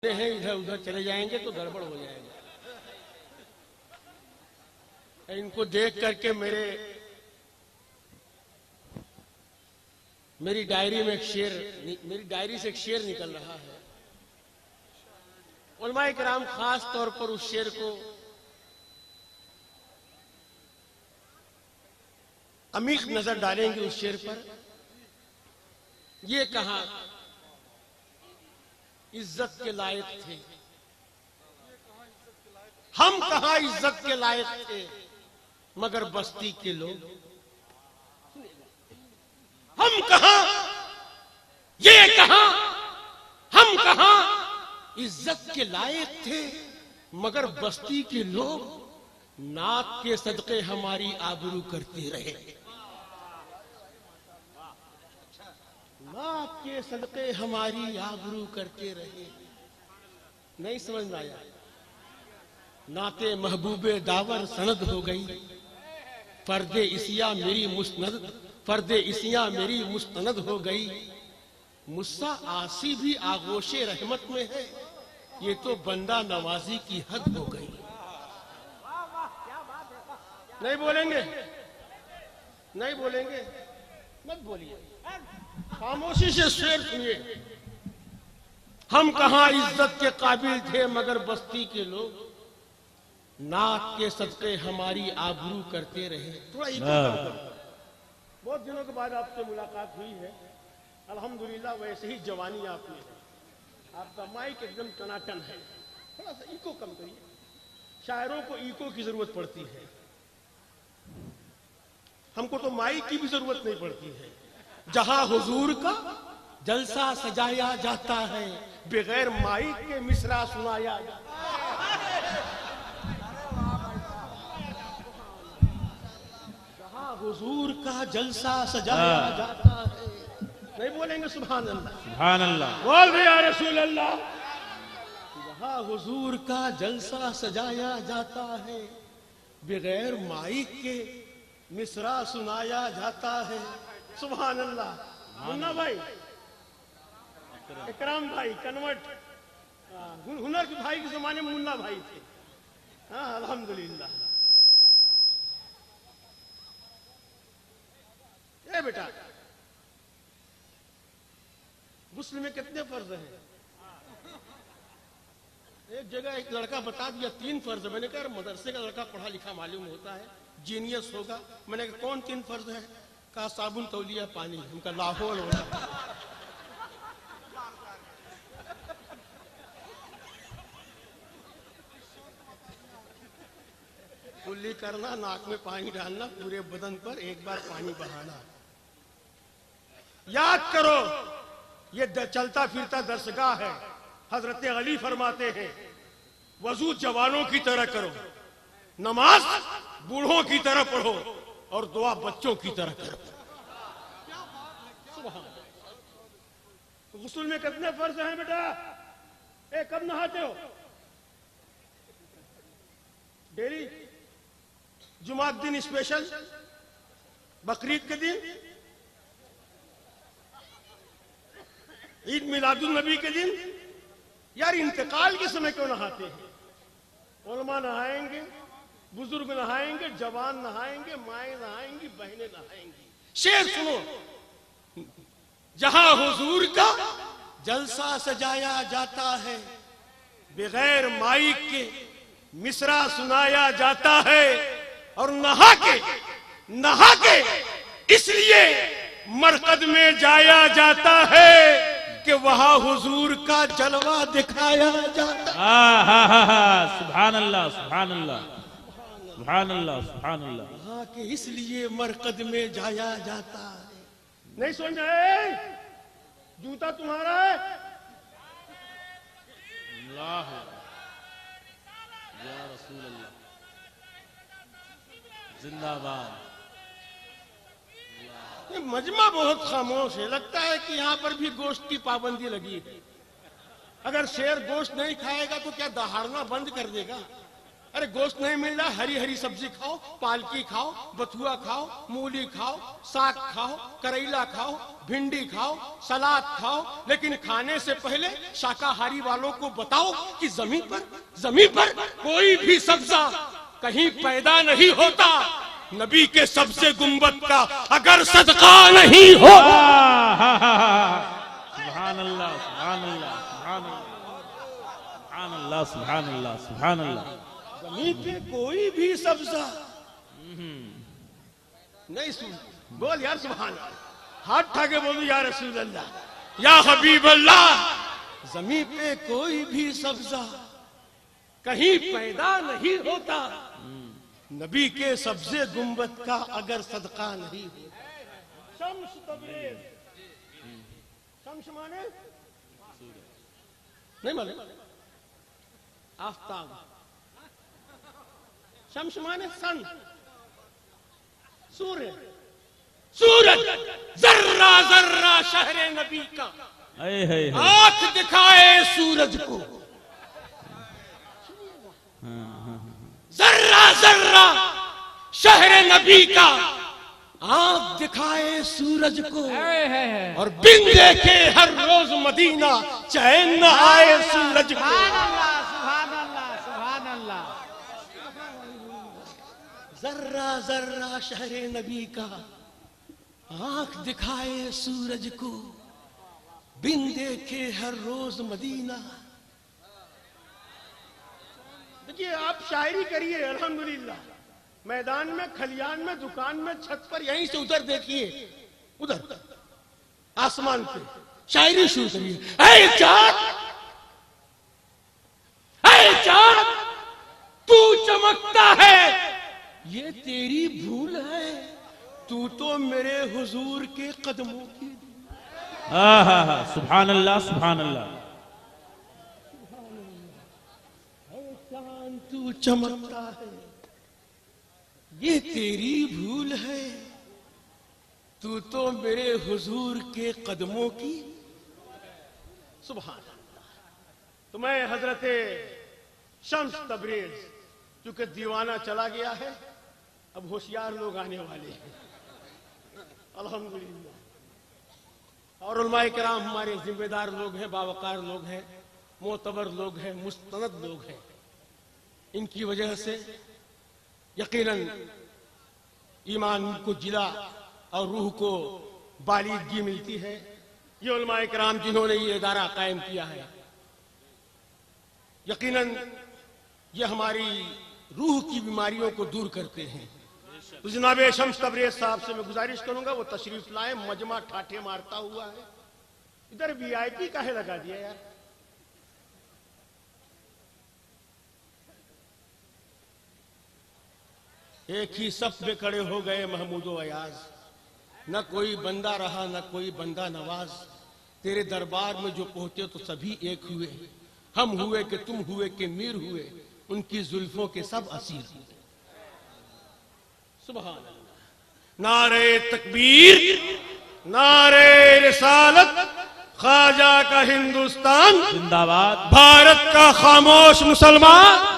हैं इधर उधर चले जाएंगे तो गड़बड़ हो जाएगा। इनको देख करके मेरी डायरी में मेरी डायरी से एक शेर निकल रहा है। उलमाए किराम खास तौर पर उस शेर को अमीक नजर डालेंगे। उस शेर पर ये कहा, इज्जत के लायक थे हम, कहां इज्जत के लायक थे मगर बस्ती के लोग। हम कहां, ये कहां, हम कहां इज्जत के लायक थे मगर बस्ती के लोग नाक के सदके हमारी आबरू करते रहे। नाक के सदके हमारी आबरू करते रहे। नहीं समझ में आया? नाते महबूबे दावर सनद हो गई, फर्दे इसिया मेरी मुस्तनद हो गई। मुस्सा आसी भी आगोशे रहमत में है, ये तो बंदा नवाजी की हद हो गई। नहीं बोलेंगे, नहीं बोलेंगे, मत बोलिए, खामोशी से शेर सुनिए। हम कहां इज्जत के काबिल थे मगर बस्ती के लोग नाक के सदके हमारी आबरू करते रहे। थोड़ा बहुत दिनों के बाद आपसे मुलाकात हुई है, अल्हम्दुलिल्लाह। वैसे ही जवानी आप में है, आपका माइक एकदम टनाटन है। थोड़ा सा इको कम करिए, शायरों को इको की जरूरत पड़ती है, हमको तो माइक की भी जरूरत नहीं पड़ती है। जहां हुजूर का जलसा सजाया जाता है, बगैर माइक के मिसरा सुनाया जाता है। जहां हुजूर का जलसा सजाया जाता है। नहीं बोलेंगे सुभान अल्लाह? सुभान अल्लाह बोल भी या रसूल अल्लाह। जहां हुजूर का जलसा सजाया जाता है, बगैर माइक के मिसरा सुनाया जाता है। सुभान अल्लाह। मुन्ना भाई, इकराम भाई कन्वर्ट, हुनर के भाई के जमाने में मुन्ना भाई थे। हाँ अल्हम्दुलिल्लाह। ए बेटा, गुस्ल में कितने फर्ज हैं? एक जगह एक लड़का बता दिया 3 फर्ज। मैंने कहा मदरसे का लड़का पढ़ा लिखा मालूम होता है, जीनियस होगा। मैंने कहा कौन 3 फर्ज है? कहा साबुन, तौलिया, पानी। उनका लाहौल होगा। कुल्ली करना, नाक में पानी डालना, पूरे बदन पर एक बार पानी बहाना। याद करो, ये चलता फिरता दरसगाह है। हजरत अली फरमाते हैं, वजू जवानों की तरह करो, नमाज बूढ़ों की तरह पढ़ो और दुआ बच्चों की तरह करो। गुस्ल में कितने फर्ज हैं बेटा? कब नहाते हो? डेली? जुमात दिन स्पेशल? बकरीद के दिन? ईद मिलादुल नबी के दिन? यार इंतकाल के समय क्यों नहाते हैं? उलमा नहाएंगे, बुजुर्ग नहाएंगे, जवान नहाएंगे, माएं नहाएंगी, बहनें नहाएंगी। शेर सुनो, जहां हुजूर का जलसा सजाया जाता है, बगैर माइक के मिसरा सुनाया जाता है। और नहा के इसलिए मरकद में जाया जाता है कि वहां हुजूर का जलवा दिखाया जाता है। सुभान अल्लाह, सुभान अल्लाह, सुभान अल्लाह, सुभान अल्लाह। वहां के इसलिए मरकद में जाया जाता है। नहीं सुन रहे? जूता तुम्हारा है? अल्लाह या रसूल अल्लाह, जिंदाबाद। ये मजमा बहुत खामोश है। लगता है कि यहां पर भी गोश्त की पाबंदी लगी है। अगर शेर गोश्त नहीं खाएगा तो क्या दहाड़ना बंद कर देगा? अरे गोश्त नहीं मिल रहा, हरी हरी सब्जी खाओ, पालकी खाओ, बथुआ खाओ, मूली खाओ, साग खाओ, करेला खाओ, भिंडी खाओ, सलाद खाओ, लेकिन खाने से पहले शाकाहारी वालों को बताओ कि जमीन पर कोई भी सब्जा कहीं पैदा नहीं होता नबी के सब्जे गुंबद का अगर सदका नहीं हो। सुभान अल्लाह, सुभान अल्लाह, सुभान अल्लाह, सुभान अल्लाह, सुभान अल्लाह। जमीन पे कोई भी सब्जा नहीं सुन, बोल यार सुभान अल्लाह, हाथ ठाके बोलो या रसूल अल्लाह, या हबीब अल्लाह। जमीन पे कोई भी सब्जा कहीं पैदा नहीं होता नबी के सब्जे गुंबद का अगर सदका नहीं हो। शम्स तबरेज, शम्स माने नहीं माने आफ्ताब, शम्स माने सन, सूर्य, सूरज जर्रा जर्रा शहरे नबी का आंख दिखाए सूरज को, जर्रा जर्रा शहरे नबी का आंख दिखाए सूरज को, और बिन देखे हर रोज मदीना चैन न आए सूरज को। जर्रा जर्रा शहरे नबी का आंख दिखाए सूरज को, बिन देखे हर रोज मदीना। देखिए आप शायरी करिए अल्हम्दुलिल्लाह, मैदान में, खलियान में, दुकान में, छत पर, यहीं से उधर देखिए, उधर आसमान पे शायरी शुरू करिए। ऐ चाँद, ऐ चाँद तू चमकता है, ये तेरी भूल है, तू तो मेरे हुजूर के कदमों की। सुभान अल्लाह, सुभान अल्लाह। चांद तू चमकता है, ये तेरी भूल है, तू तो मेरे हुजूर के कदमों की। सुभान अल्लाह। तो मैं हजरत शम्स तबरेज, चूंकि दीवाना चला गया है, अब होशियार लोग आने वाले हैं अल्हम्दुलिल्लाह। और उलमाए किराम हमारे जिम्मेदार लोग हैं, बावकार लोग हैं, मोतबर लोग हैं, मुस्तनद लोग हैं। इनकी वजह से यकीनन ईमान को जिला और रूह को बालिदगी मिलती है। ये उलमाए किराम जिन्होंने ये इदारा कायम किया है, यकीनन ये हमारी रूह की बीमारियों को दूर करते हैं। तो जनाब शम्स तबरेज साहब से मैं गुजारिश करूंगा वो तशरीफ लाए, मजमा ठाठे मारता हुआ है। इधर वीआईपी काहे लगा दिया यार? एक ही सफ में खड़े हो गए महमूदो अयाज, न कोई बंदा रहा न कोई बंदा नवाज, तेरे दरबार में जो पहुंचे तो सभी एक हुए, हम हुए कि तुम हुए कि मीर हुए, उनकी जुल्फों के सब असीर हुए। सुभान अल्लाह। नारे तकबीर, नारे रिसालत, ख्वाजा का हिंदुस्तान जिंदाबाद, भारत का खामोश मुसलमान